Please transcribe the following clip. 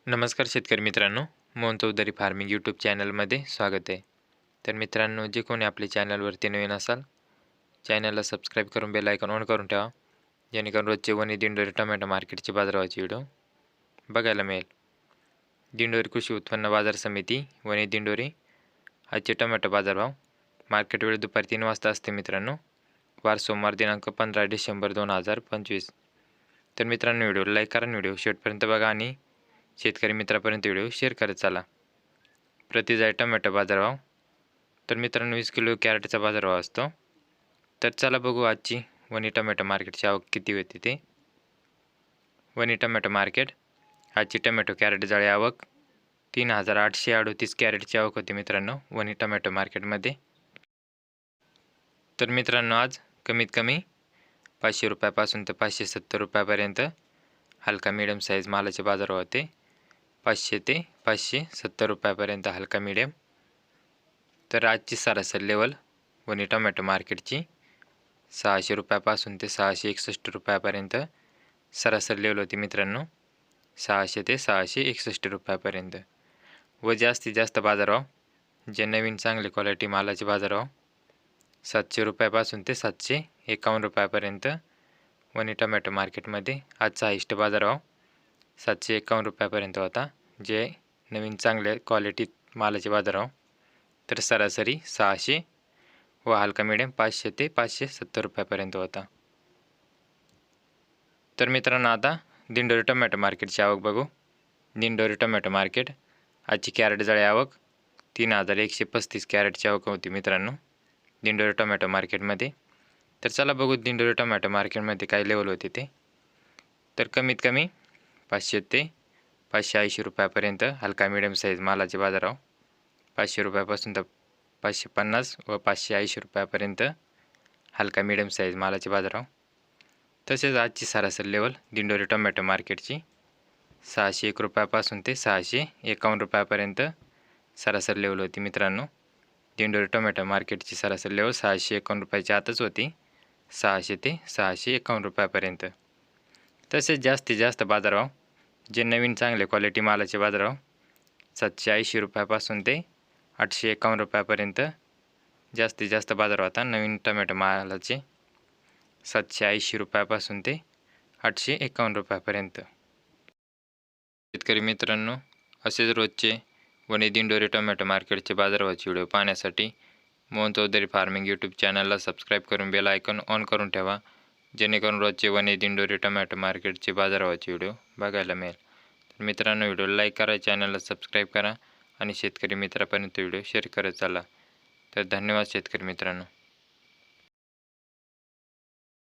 नमस्कार शेतकरी मित्रांनो, मोहन चौधरी फार्मिंग यूट्यूब चॅनलमध्ये स्वागत आहे. तर मित्रांनो, जे कोणी आपल्या चॅनलवरती नवीन असाल, चॅनलला सबस्क्राईब करून बेल आयकॉन ऑन करून ठेवा, जेणेकरून रोजचे वनी दिंडोरी टोमॅटो मार्केटचे बाजारभावाचे व्हिडिओ बघायला मिळेल. दिंडोरी कृषी उत्पन्न बाजार समिती वनी दिंडोरी आजचे टोमॅटो बाजारभाव मार्केट वेळ दुपारी 3 वाजता असते मित्रांनो. वार सोमवार दिनांक 15 डिसेंबर 2025. तर मित्रांनो, व्हिडिओला लाईक करा, व्हिडिओ शेवटपर्यंत बघा आणि शेतकरी मित्रापर्यंत व्हिडिओ शेअर करत चला. प्रति जाय टोमॅटो बाजारभाव. तर मित्रांनो, 20 किलो कॅरेटचा बाजारभाव असतो. तर चला बघू आजची वनी टोमॅटो मार्केटची आवक किती होती ते. वनी टोमॅटो मार्केट आजची टोमॅटो कॅरेट जाळी आवक 3,838 कॅरेटची आवक होती मित्रांनो वनी टोमॅटो मार्केटमध्ये. तर मित्रांनो, आज कमीत कमी 500 रुपयापासून ते 570 रुपयापर्यंत हलका मीडियम साईज मालाचे बाजारभाव होते. 500 ते 570 रुपयापर्यंत हलका मीडियम. तर आजची सरासरी लेवल वनी टोमॅटो मार्केटची 600 रुपयापासून ते 661 रुपयापर्यंत सरासरी लेवल होती मित्रांनो. 600 ते 661 रुपयापर्यंत. व जास्तीत जास्त बाजारभाव जे नवीन चांगले क्वालिटी मालाचे बाजारभाव 700 रुपयापासून ते 751 रुपयापर्यंत वनी टोमॅटो मार्केटमध्ये आजचा हायस्ट बाजारभाव 751 रुपयापर्यंत होता. जे नवीन चांगले क्वालिटी मालाचे बाजारभाव तर सरासरी 600 व हलका मीडियम 500 ते 570 रुपयापर्यंत होता. तर मित्रांनो, आता दिंडोरी टोमॅटो मार्केटची आवक बघू. दिंडोरी टोमॅटो मार्केट आजची कॅरेट जाळी आवक 3,135 कॅरेटची आवक होती मित्रांनो दिंडोरी टोमॅटो मार्केटमध्ये. तर चला बघू दिंडोरी टोमॅटो मार्केटमध्ये काय लेवल होते ते. तर कमीत कमी 500 ते 580 रुपयापर्यंत हलका मीडियम साईज मालाचे बाजारभाव. 500 रुपयापासून तर 550 व 580 रुपयापर्यंत हलका मीडियम साईज मालाचे बाजारभाव. तसेच आजची सरासरी लेवल दिंडोरी टोमॅटो मार्केटची 601 रुपयापासून ते 651 रुपयापर्यंत सरासरी लेवल होती मित्रांनो. दिंडोरी टोमॅटो मार्केटची सरासरी लेवल 651 रुपयाच्या आतच होती, 600 ते 651 रुपयापर्यंत. तसेच जास्तीत जास्त बाजारभाव जे नवीन चांगले क्वालिटी मालाचे बाजारभाव 780 रुपयापासून ते 851 रुपयापर्यंत जास्तीत जास्त बाजार होता नवीन टोमॅटो मालाचे. 780 रुपयापासून ते 851 रुपयापर्यंत. शेतकरी मित्रांनो, असेच रोजचे वनी दिंडोरी टोमॅटो मार्केटचे बाजारभावाचे व्हिडिओ पाहण्यासाठी मोहन चौधरी फार्मिंग यूट्यूब चॅनलला सबस्क्राईब करून बेल आयकॉन ऑन करून ठेवा, जेणेकरून रोजचे वनी दिंडोरी टोमॅटो मार्केटचे बाजारभावाचे व्हिडिओ बघायला मिळेल. तर मित्रांनो, व्हिडिओला लाईक करा, चॅनलला सबस्क्राईब करा आणि शेतकरी मित्रापर्यंत व्हिडिओ शेअर करत चला. तर धन्यवाद शेतकरी मित्रांनो.